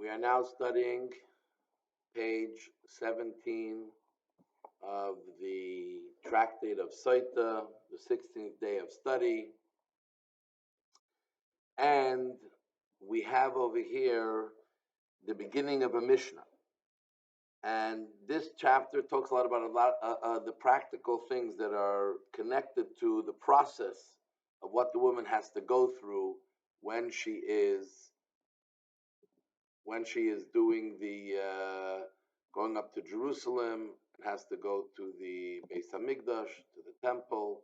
We are now studying page 17 of the tractate of Sotah, the 16th day of study. And we have over here the beginning of a Mishnah. And this chapter talks a lot about the practical things that are connected to the process of what the woman has to go through when she is doing the going up to Jerusalem, and has to go to the Beis Hamikdash, to the temple,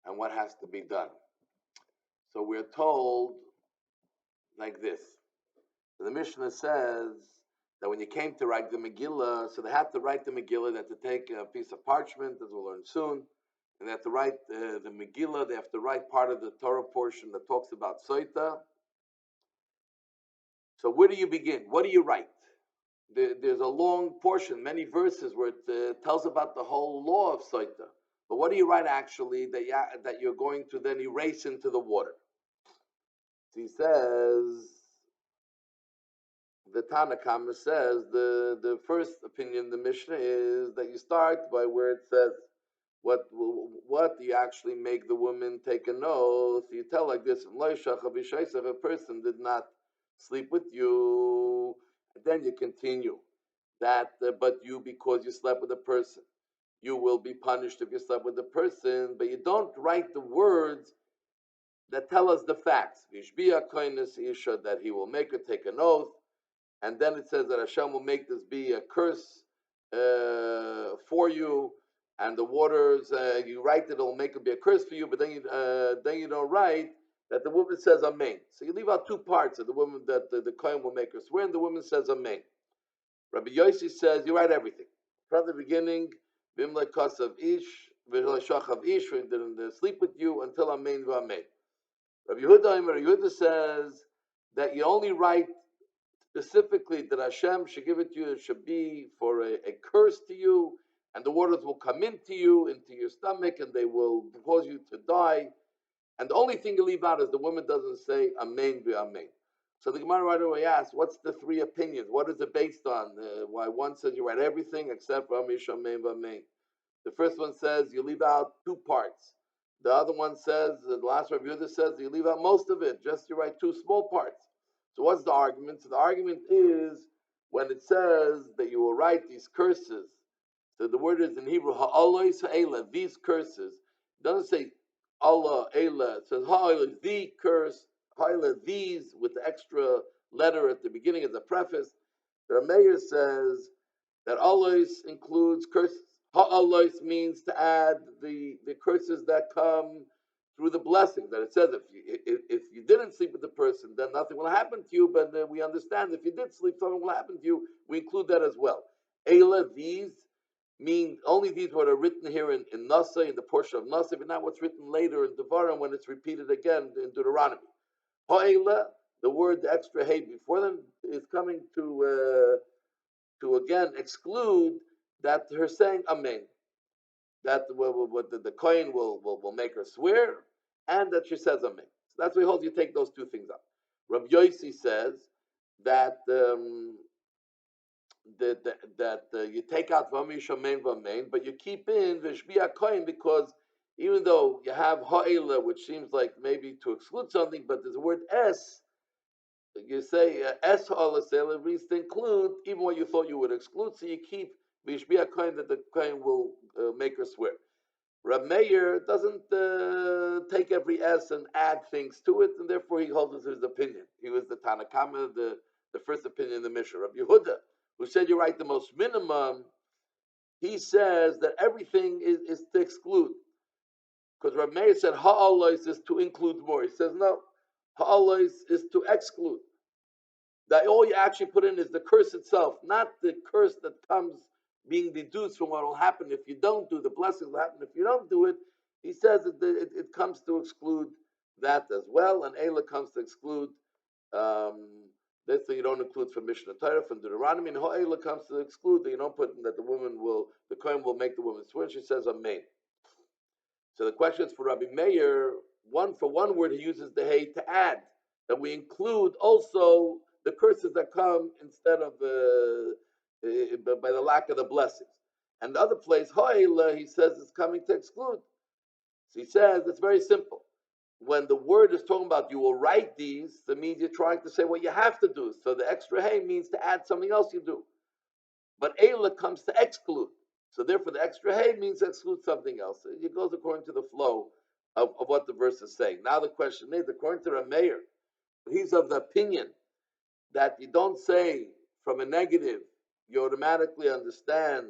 and what has to be done. So we're told like this. So the Mishnah says that when you came to write the Megillah, so they had to write the Megillah, they had to take a piece of parchment, as we'll learn soon, and they have to write the Megillah, they have to write part of the Torah portion that talks about Sotah. So where do you begin? What do you write? There's a long portion, many verses, where it tells about the whole law of Sotah. But what do you write actually that you're going to then erase into the water? So he says, the Tanna Kama says, the first opinion in the Mishnah is that you start by where it says, what do you actually make the woman take an oath? You tell like this, if a person did not sleep with you, and then you continue that, but you, because you slept with a person, you will be punished if you slept with the person, but you don't write the words that tell us the facts. That he will make her take an oath, and then it says that Hashem will make this be a curse for you, and the waters, you write that it will make it be a curse for you, but then you don't write that the woman says Amen. So you leave out two parts of the woman, that the Kohen will make her swear, and the woman says Amen. Rabbi Yossi says you write everything from the beginning. Bimle kasav ish, v'shachav ish, when didn't sleep with you until Amen v'Amen. Rabbi Yehuda says that you only write specifically that Hashem should give it to you. It should be for a curse to you, and the waters will come into you, into your stomach, and they will cause you to die. And the only thing you leave out is the woman doesn't say Amen v'Amen. So the Gemara right away asks, what's the three opinions? What is it based on? Why one says you write everything except Ramish Amen v'Amen. The first one says you leave out two parts. The other one says, the last Rabbi Yehuda says, you leave out most of it, just you write two small parts. So what's the argument? So the argument is when it says that you will write these curses. So the word is in Hebrew, ha'alois ha'ela, these curses. It doesn't say Allah, Ela. It says ha'ela, the curse, ha'ela, these, with the extra letter at the beginning as a preface. The Mayor says that alois includes curses. Ha'alois means to add the curses that come through the blessings. That it says if you didn't sleep with the person, then nothing will happen to you. But we understand if you did sleep, something will happen to you. We include that as well. Ela, these mean only these what are written here in Nasa, in the portion of Nasa, but not what's written later in Devarim when it's repeated again in Deuteronomy. Ha'ela, the word, the extra hey before them, is coming to again exclude that her saying Amen, that the Kohen will make her swear, and that she says Amen. So that's why he holds you take those two things up. Rabbi Yossi says that you take out Vamish Amen Vamein, but you keep in Vishbia Kohen, because even though you have Ha'ela, which seems like maybe to exclude something, but there's a word S. You say es ha'alasel, it means to include even what you thought you would exclude. So you keep v'ishbiya kohen, that the kohen will make her swear. Rab Meir doesn't take every s and add things to it, and therefore he holds his opinion. He was the Tanna Kama, the first opinion in the Mishnah. Rab Yehuda, who said you write the most minimum, he says that everything is to exclude, because Rab Meir said ha'alois is to include more. He says no. Ha'alois is to exclude. That all you actually put in is the curse itself, not the curse that comes being deduced from what will happen if you don't do. The blessings will happen if you don't do it. He says that it comes to exclude that as well, and Ela comes to exclude this thing you don't include from Mishnah Torah, from Deuteronomy, and Ha'ela comes to exclude that you don't put in that the Kohen will make the woman swear. She says Amen. So the question is for Rabbi Meir. For one word, he uses the hey to add that we include also the curses that come instead of by the lack of the blessings. And the other place, Ha'ila, he says it's coming to exclude. So he says it's very simple. When the word is talking about you will write these, that means you're trying to say what you have to do. So the extra hey means to add something else you do. But Eila comes to exclude. So therefore the extra hey means to exclude something else. It goes according to the flow of what the verse is saying. Now the question is, according to Rameir, he's of the opinion that you don't say from a negative, you automatically understand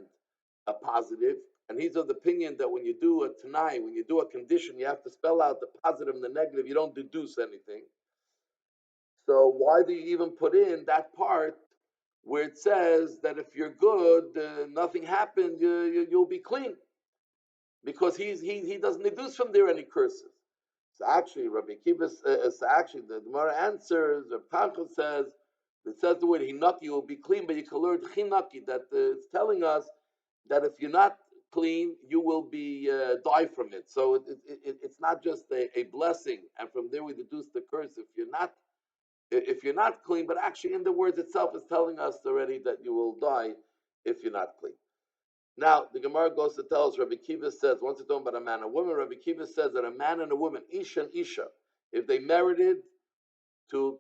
a positive. And he's of the opinion that when you do a Tanai, when you do a condition, you have to spell out the positive and the negative. You don't deduce anything. So why do you even put in that part where it says that if you're good, nothing happened, you'll be clean? Because he doesn't deduce from there any curses. So actually, Rabbi Kiva, so actually the Gemara answers, Rabbi Tanchel says, it says the word hinaki will be clean, but you can learn hinaki, that it's telling us that if you're not clean, you will be die from it. So it's not just a blessing, and from there we deduce the curse if you're not clean, but actually in the words itself is telling us already that you will die if you're not clean. Now, the Gemara goes to tell us, Rabbi Kiva says, once it's talking about a man and a woman, Rabbi Kiva says that a man and a woman, Isha and Isha, if they merited to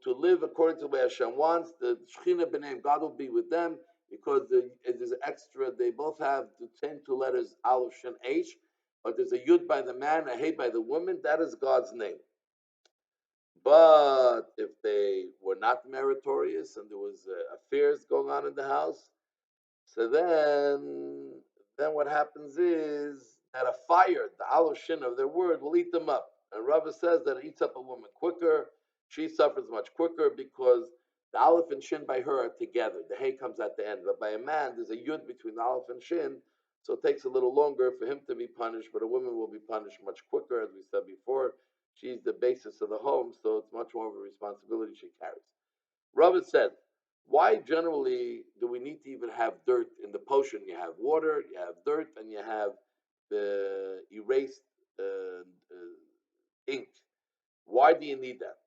live according to the way Hashem wants, the Shechina b'neim, God will be with them, because it is extra, they both have the same two letters, Aleph, Shin, H, but there's a Yud by the man, a Hey by the woman, that is God's name. But if they were not meritorious and there was affairs going on in the house, so then what happens is that a fire, the aleph shin of their word, will eat them up. And Rava says that it eats up a woman quicker. She suffers much quicker because the aleph and shin by her are together. The hay comes at the end. But by a man, there's a yud between the aleph and shin, so it takes a little longer for him to be punished, but a woman will be punished much quicker, as we said before. She's the basis of the home, so it's much more of a responsibility she carries. Rava said, why generally do we need to even have dirt in the potion? You have water, you have dirt, and you have the erased ink. Why do you need that?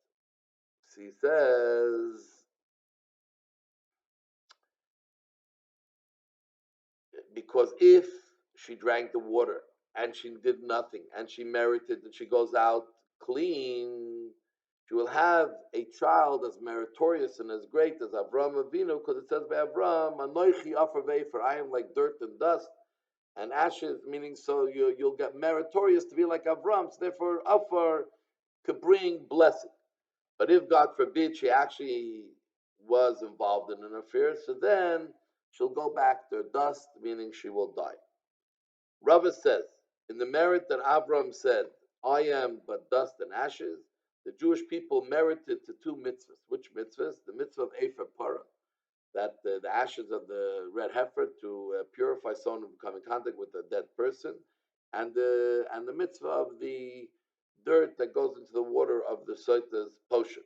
So he says, because if she drank the water and she did nothing and she merited and she goes out clean, she will have a child as meritorious and as great as Avram Avinu, because it says by Avram, Anoichi Afar Vefer, I am like dirt and dust and ashes, meaning so you'll get meritorious to be like Avram. So therefore, Afar could bring blessing. But if God forbid she actually was involved in an affair, so then she'll go back to dust, meaning she will die. Rava says, in the merit that Avram said, I am but dust and ashes, the Jewish people merited to two mitzvahs. Which mitzvahs? The mitzvah of Ephah Para, that the ashes of the red heifer to purify someone who come in contact with a dead person, and the mitzvah of the dirt that goes into the water of the Sotah's potion.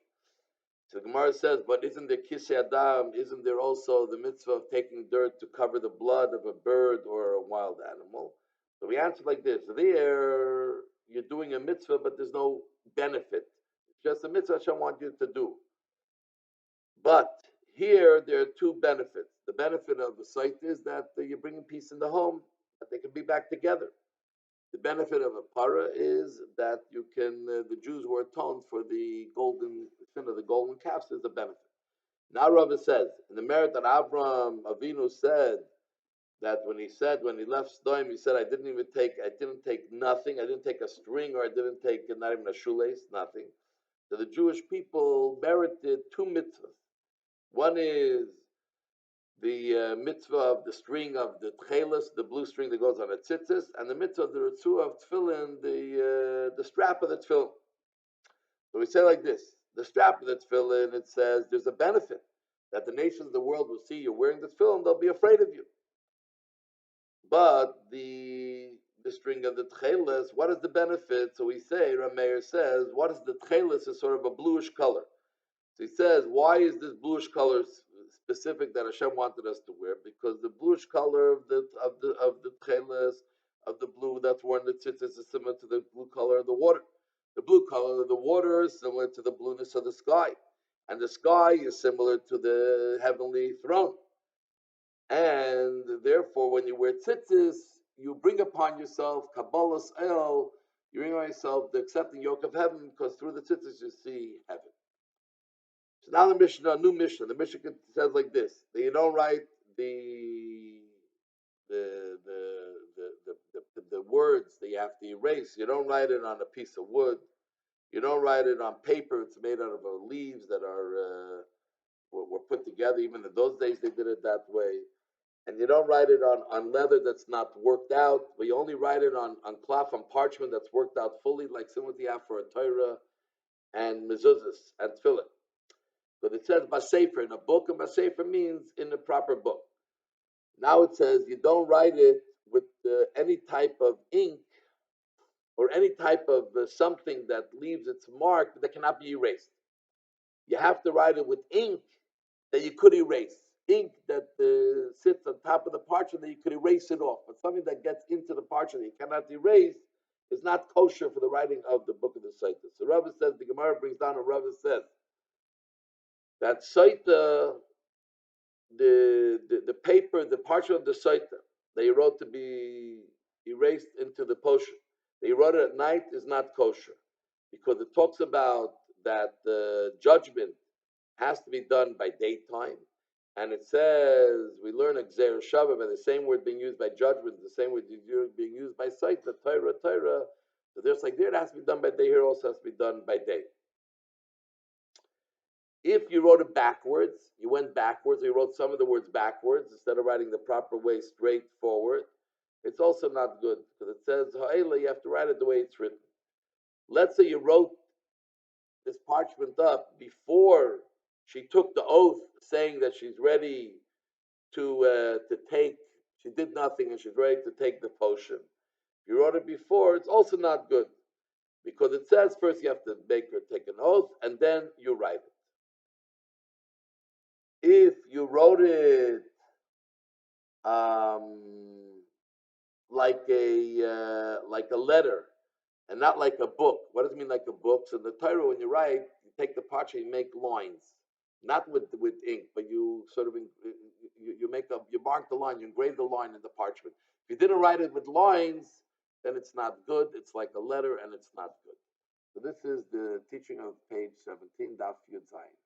So the Gemara says, but isn't there kisei adam? Isn't there also the mitzvah of taking dirt to cover the blood of a bird or a wild animal? So we answer like this: there, you're doing a mitzvah, but there's no benefit. It's just a mitzvah Hashem wants you to do. But here, there are two benefits. The benefit of the site is that you're bringing peace in the home, that they can be back together. The benefit of a para is that you can, the Jews were atoned for the golden sin of the golden calves is a benefit. Now Rava says, in the merit that Avram Avinu said, that when he left Sodom, he said, I didn't take nothing, I didn't take a string, or I didn't take not even a shoelace, nothing. So the Jewish people merited two mitzvahs. One is the mitzvah of the string of the tchelis, the blue string that goes on a tzitzis, and the mitzvah of the ritzua of tefillin, the strap of the tefillin. So we say like this: the strap of the tefillin, it says there's a benefit that the nations of the world will see you're wearing the tefillin, they'll be afraid of you. But the string of the tchelis, what is the benefit? So we say, Rameir says, what is the tchelis? Is sort of a bluish color. So he says, why is this bluish color specific that Hashem wanted us to wear? Because the bluish color of the tcheles, of the blue that's worn the tzitzis, is similar to the blue color of the water. The blue color of the water is similar to the blueness of the sky. and the sky is similar to the heavenly throne. And therefore, when you wear tzitzis, you bring upon yourself Kabbalah's El, you bring on yourself the accepting yoke of heaven, because through the tzitzis you see heaven. So now the Mishnah, new Mishnah, the Mishnah says like this: that you don't write the words that you have to erase. You don't write it on a piece of wood. You don't write it on paper. It's made out of leaves that were put together. Even in those days, they did it that way. And you don't write it on leather that's not worked out, but you only write it on cloth, on parchment that's worked out fully, like similar to you have for a Torah and mezuzahs and tefillin. But it says basefer in a book, and basefer means in a proper book. Now it says you don't write it with any type of ink or any type of something that leaves its mark that cannot be erased. You have to write it with ink that you could erase. Ink that sits on top of the parchment that you could erase it off. But something that gets into the parchment that you cannot erase is not kosher for the writing of the book of the Sotah. So Rava says, the Gemara brings down, and Rava says that Sotah, the paper, the parchment of the Sotah that you wrote to be erased into the potion, that you wrote it at night, is not kosher, because it talks about that the judgment has to be done by daytime. And it says, we learn a Gzeir Shavah by the same word being used by judgment, the same word being used by sight, the Torah. So there's like there, it has to be done by day, here also has to be done by day. If you wrote it backwards, you went backwards, or you wrote some of the words backwards instead of writing the proper way straight forward, it's also not good, because it says, Ha'ela, you have to write it the way it's written. Let's say you wrote this parchment up before she took the oath saying that she's ready to take, she did nothing and she's ready to take the potion. If you wrote it before, it's also not good, because it says first you have to make her take an oath and then you write it. If you wrote it like a letter and not like a book. What does it mean like a book? So the Torah, when you write, you take the parchment, you make lines, not with ink, but you sort of you mark the line, you engrave the line in the parchment. If you didn't write it with lines, then it's not good. It's like a letter, and it's not good. So this is the teaching of page 17, Daf Yud Zayin.